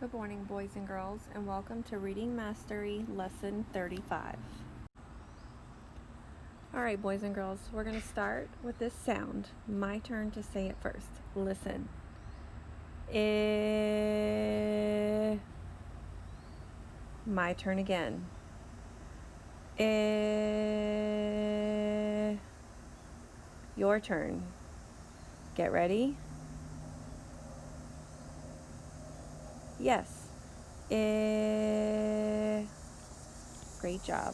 Good morning, boys and girls, and welcome to Reading Mastery Lesson 35. Alright, boys and girls, we're going to start with this sound. My turn to say it first. Listen. Eh. My turn again. Eh. Your turn. Get ready? Yes. Eh. Great job.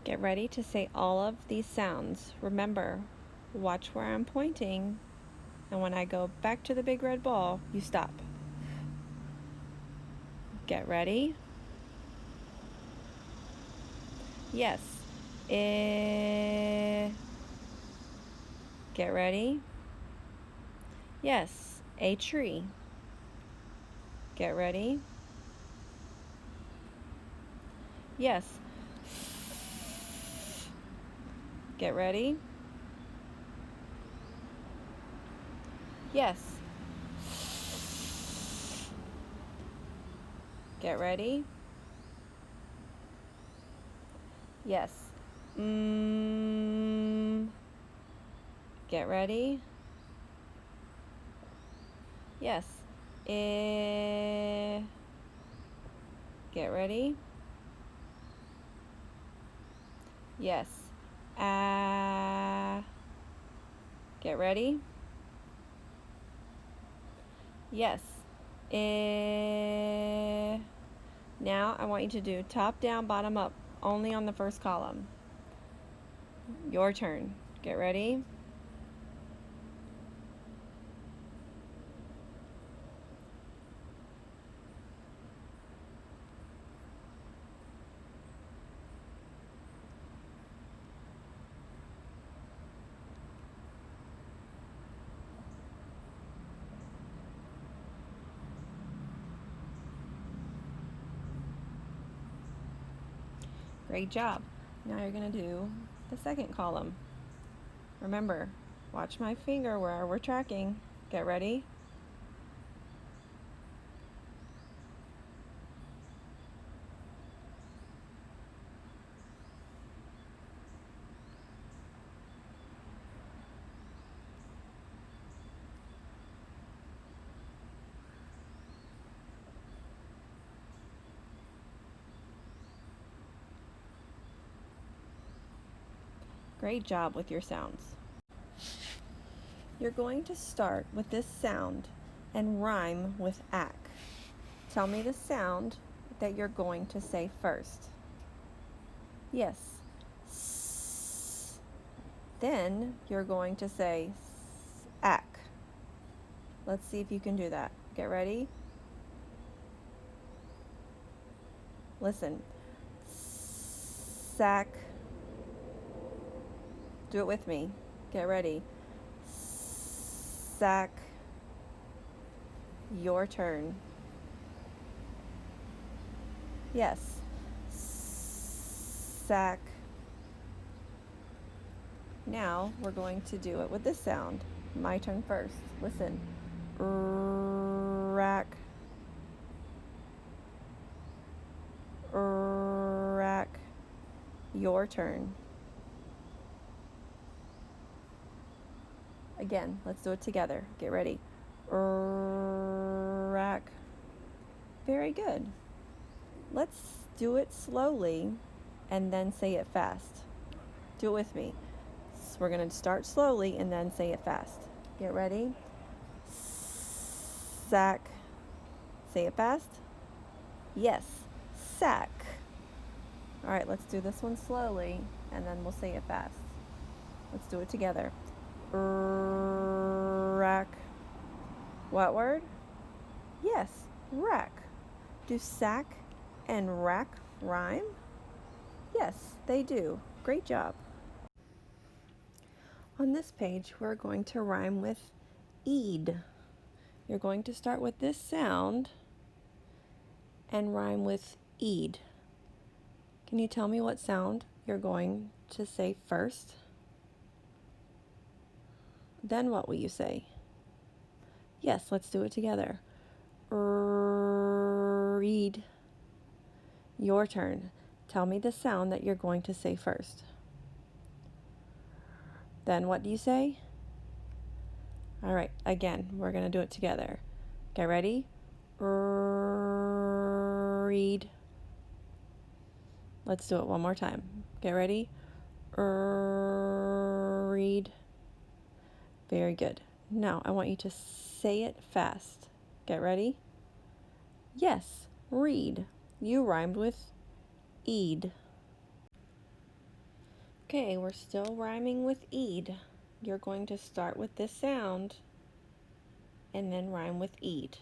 Get ready to say all of these sounds. Remember, watch where I'm pointing, and when I go back to the big red ball, you stop. Get ready? Yes. Eh. Get ready? Yes. A tree. Get ready? Yes. Get ready? Yes. Get ready? Yes. Get ready? Yes. Eh. Get ready? Yes. Get ready? Yes. Now I want you to do top down, bottom up, only on the first column. Your turn. Get ready? Great job. Now you're going to do the second column. Remember, watch my finger where we're tracking. Get ready? Great job with your sounds. You're going to start with this sound and rhyme with ack. Tell me the sound that you're going to say first. Yes. S. Then you're going to say ack. Let's see if you can do that. Get ready? Listen. Sack. Do it with me. Get ready. Sack. Your turn. Yes. Sack. Now we're going to do it with this sound. My turn first. Listen. Rack. Rack. Your turn. Again, let's do it together. Get ready. Rack. Very good. Let's do it slowly and then say it fast. Do it with me. So we're going to start slowly and then say it fast. Get ready. Sack. Say it fast. Yes. Sack. All right, let's do this one slowly and then we'll say it fast. Let's do it together. Rack. What word? Yes, rack. Do sack and rack rhyme? Yes, they do. Great job. On this page, we're going to rhyme with eed. You're going to start with this sound and rhyme with eed. Can you tell me what sound you're going to say first? Then what will you say? Yes, let's do it together. Read. Your turn. Tell me the sound that you're going to say first. Then what do you say? All right, again, we're going to do it together. Get ready? Read. Let's do it one more time. Get ready? Read. Very good. Now I want you to say it fast. Get ready? Yes, read. You rhymed with eed. Okay, we're still rhyming with eed. You're going to start with this sound and then rhyme with eed.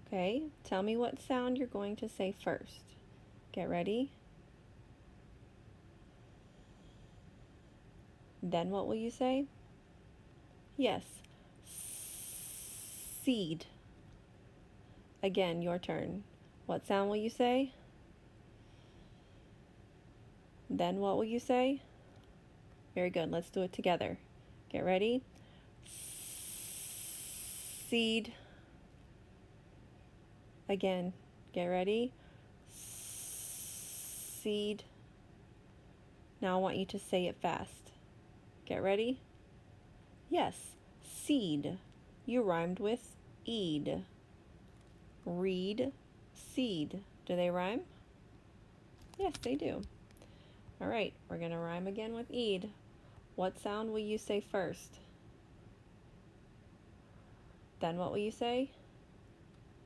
Okay, tell me what sound you're going to say first. Get ready? Then what will you say? Yes, seed. Again, your turn. What sound will you say? Then what will you say? Very good. Let's do it together. Get ready? Seed. Again. Get ready? Seed. Now I want you to say it fast. Get ready? Yes. Seed. You rhymed with eed. Read. Seed. Do they rhyme? Yes, they do. All right, we're going to rhyme again with eed. What sound will you say first? Then what will you say?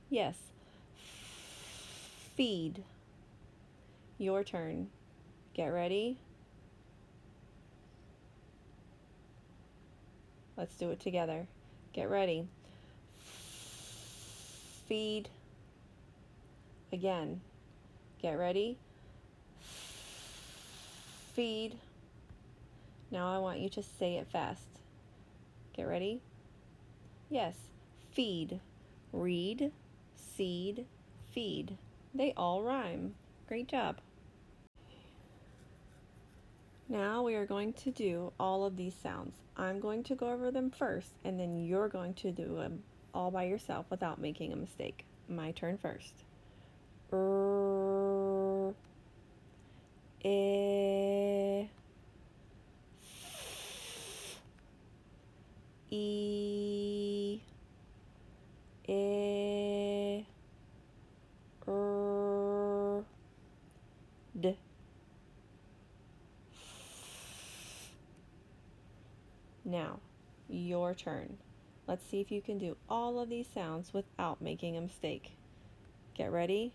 Yes. Feed. Your turn. Get ready? Let's do it together. Get ready. Feed. Again. Get ready? Feed. Now I want you to say it fast. Get ready? Yes. Feed. Read. Seed. Feed. They all rhyme. Great job. Now we are going to do all of these sounds. I'm going to go over them first, and then you're going to do them all by yourself without making a mistake. My turn first. E, E, E, D. Now, your turn. Let's see if you can do all of these sounds without making a mistake. Get ready?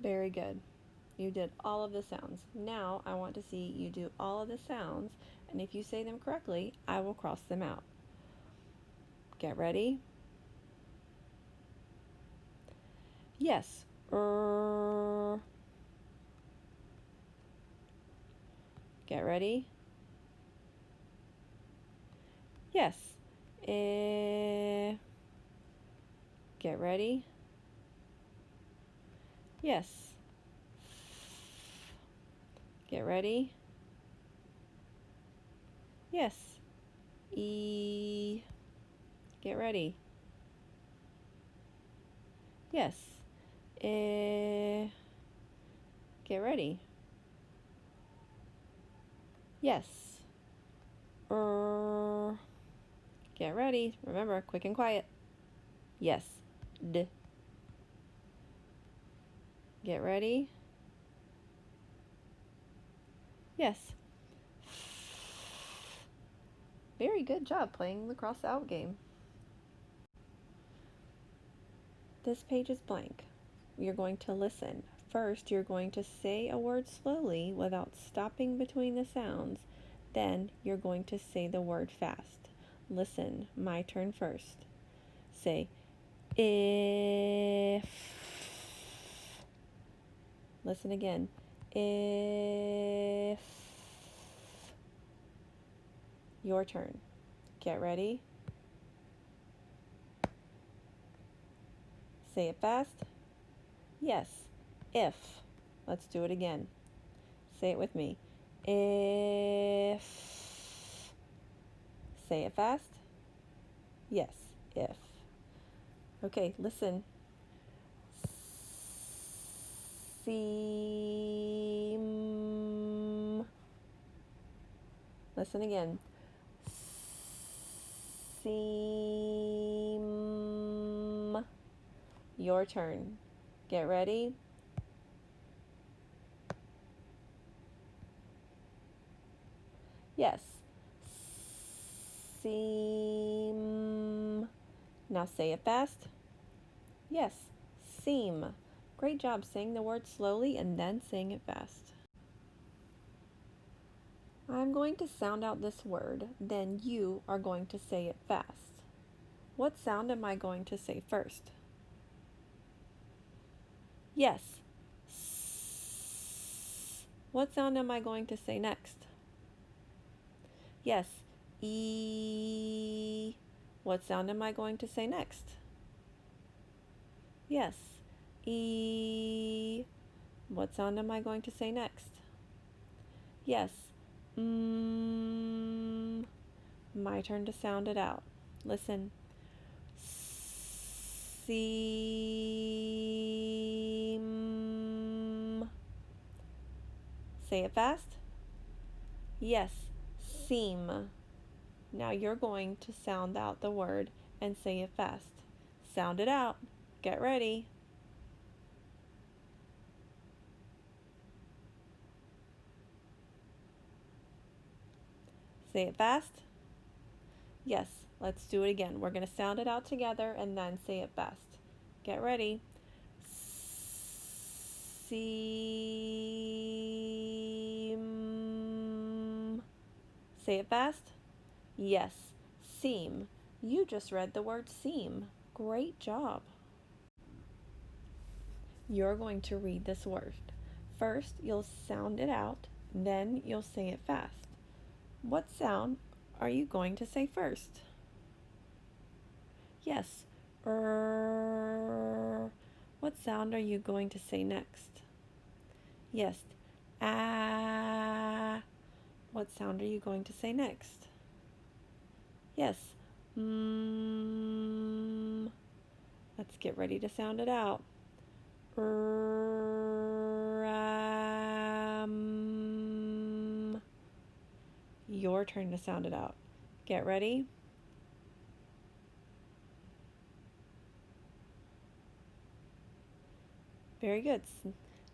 Very good. You did all of the sounds. Now I want to see you do all of the sounds, and if you say them correctly, I will cross them out. Get ready? Yes. Get ready? Yes. Get ready? Yes. Get ready? Yes. E. Get ready? Yes. Get ready? Yes. Get ready. Remember, quick and quiet. Yes. D. Get ready? Yes. Very good job playing the cross out game. This page is blank. You're going to listen. First, you're going to say a word slowly without stopping between the sounds. Then, you're going to say the word fast. Listen, my turn first. Say, if. Listen again. If. Your turn. Get ready. Say it fast. Yes, if. Let's do it again. Say it with me. If. Say it fast. Yes, if. Okay, listen. Seem. Listen again. Seem. Your turn. Get ready. Yes. Seem. Now say it fast. Yes. Seem. Great job saying the word slowly and then saying it fast. I'm going to sound out this word, then you are going to say it fast. What sound am I going to say first? Yes. S. What sound am I going to say next? Yes. E. What sound am I going to say next? Yes. E. What sound am I going to say next? Yes. Mm. My turn to sound it out. Listen. Seem. Say it fast. Yes. Seem. Now you're going to sound out the word and say it fast. Sound it out. Get ready. Say it fast. Yes, let's do it again. We're going to sound it out together and then say it fast. Get ready. Seem. Say it fast. Yes, seem. You just read the word seem. Great job. You're going to read this word. First, you'll sound it out, then you'll say it fast. What sound are you going to say first? Yes. What sound are you going to say next? Yes. Ah. What sound are you going to say next? Yes. Mm. Let's get ready to sound it out. Your turn to sound it out. Get ready. Very good.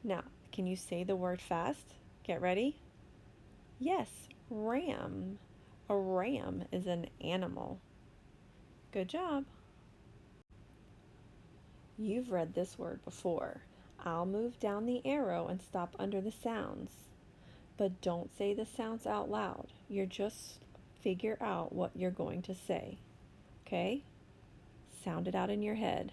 Now, can you say the word fast? Get ready. Yes, ram. A ram is an animal. Good job. You've read this word before. I'll move down the arrow and stop under the sounds. But don't say the sounds out loud. You're just figure out what you're going to say. Okay? Sound it out in your head.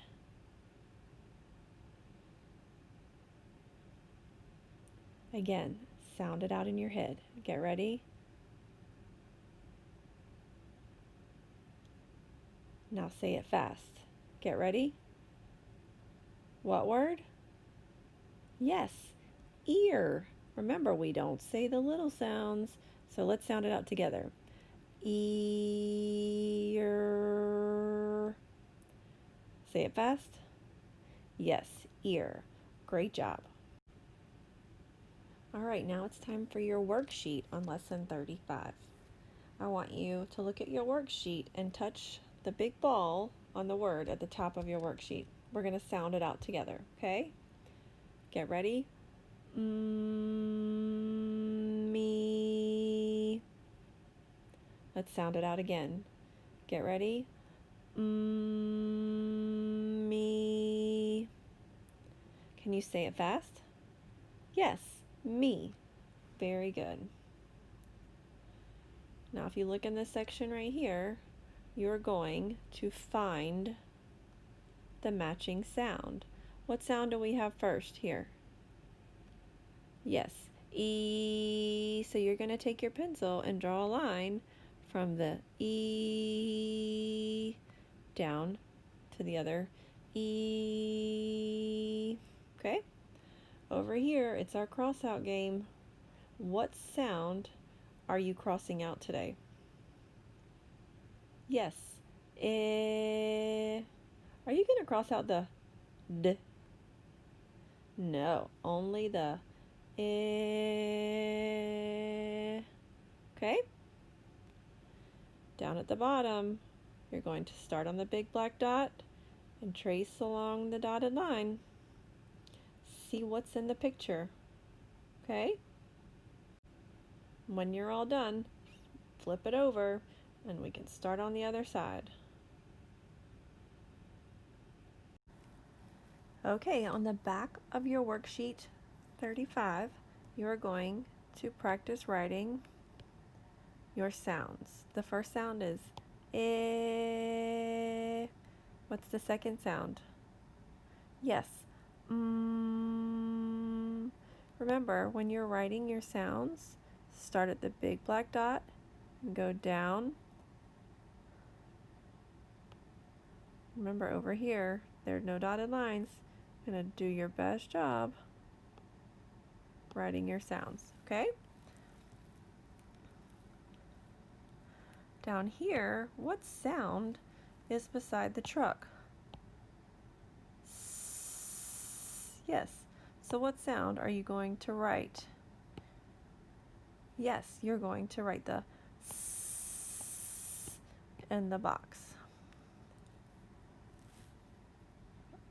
Again, sound it out in your head. Get ready. Now say it fast. Get ready. What word? Yes, ear. Remember, we don't say the little sounds, so let's sound it out together. Ear. Say it fast. Yes, ear. Great job. All right, now it's time for your worksheet on lesson 35. I want you to look at your worksheet and touch the big ball on the word at the top of your worksheet. We're going to sound it out together, okay? Get ready. Me. Let's sound it out again. Get ready. Me. Can you say it fast? Yes, me. Very good. Now, if you look in this section right here, you're going to find the matching sound. What sound do we have first here? Yes, E. So you're going to take your pencil and draw a line from the E down to the other E. Okay? Over here, it's our cross-out game. What sound are you crossing out today? Yes. Eh. Are you going to cross out the D? No, only the eh. Okay? Down at the bottom, you're going to start on the big black dot and trace along the dotted line. See what's in the picture. Okay? When you're all done, flip it over and we can start on the other side. Okay, on the back of your worksheet 35, you are going to practice writing your sounds. The first sound is eh. What's the second sound? Yes. Mm. Remember, when you're writing your sounds, start at the big black dot and go down. Remember, over here, there are no dotted lines. You're going to do your best job writing your sounds, okay? Down here, what sound is beside the truck? Yes. So what sound are you going to write? Yes, you're going to write the S in the box.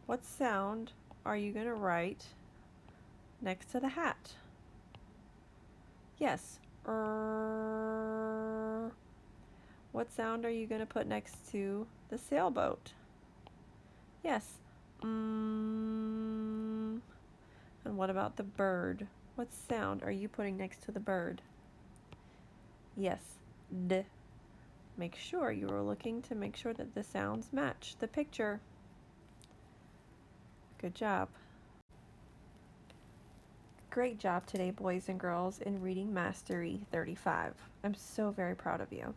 What sound are you going to write next to the hat? Yes. What sound are you going to put next to the sailboat? Yes. And what about the bird? What sound are you putting next to the bird? Yes. D. Make sure you are looking to make sure that the sounds match the picture. Good job. Great job today, boys and girls, in Reading Mastery 35. I'm so very proud of you.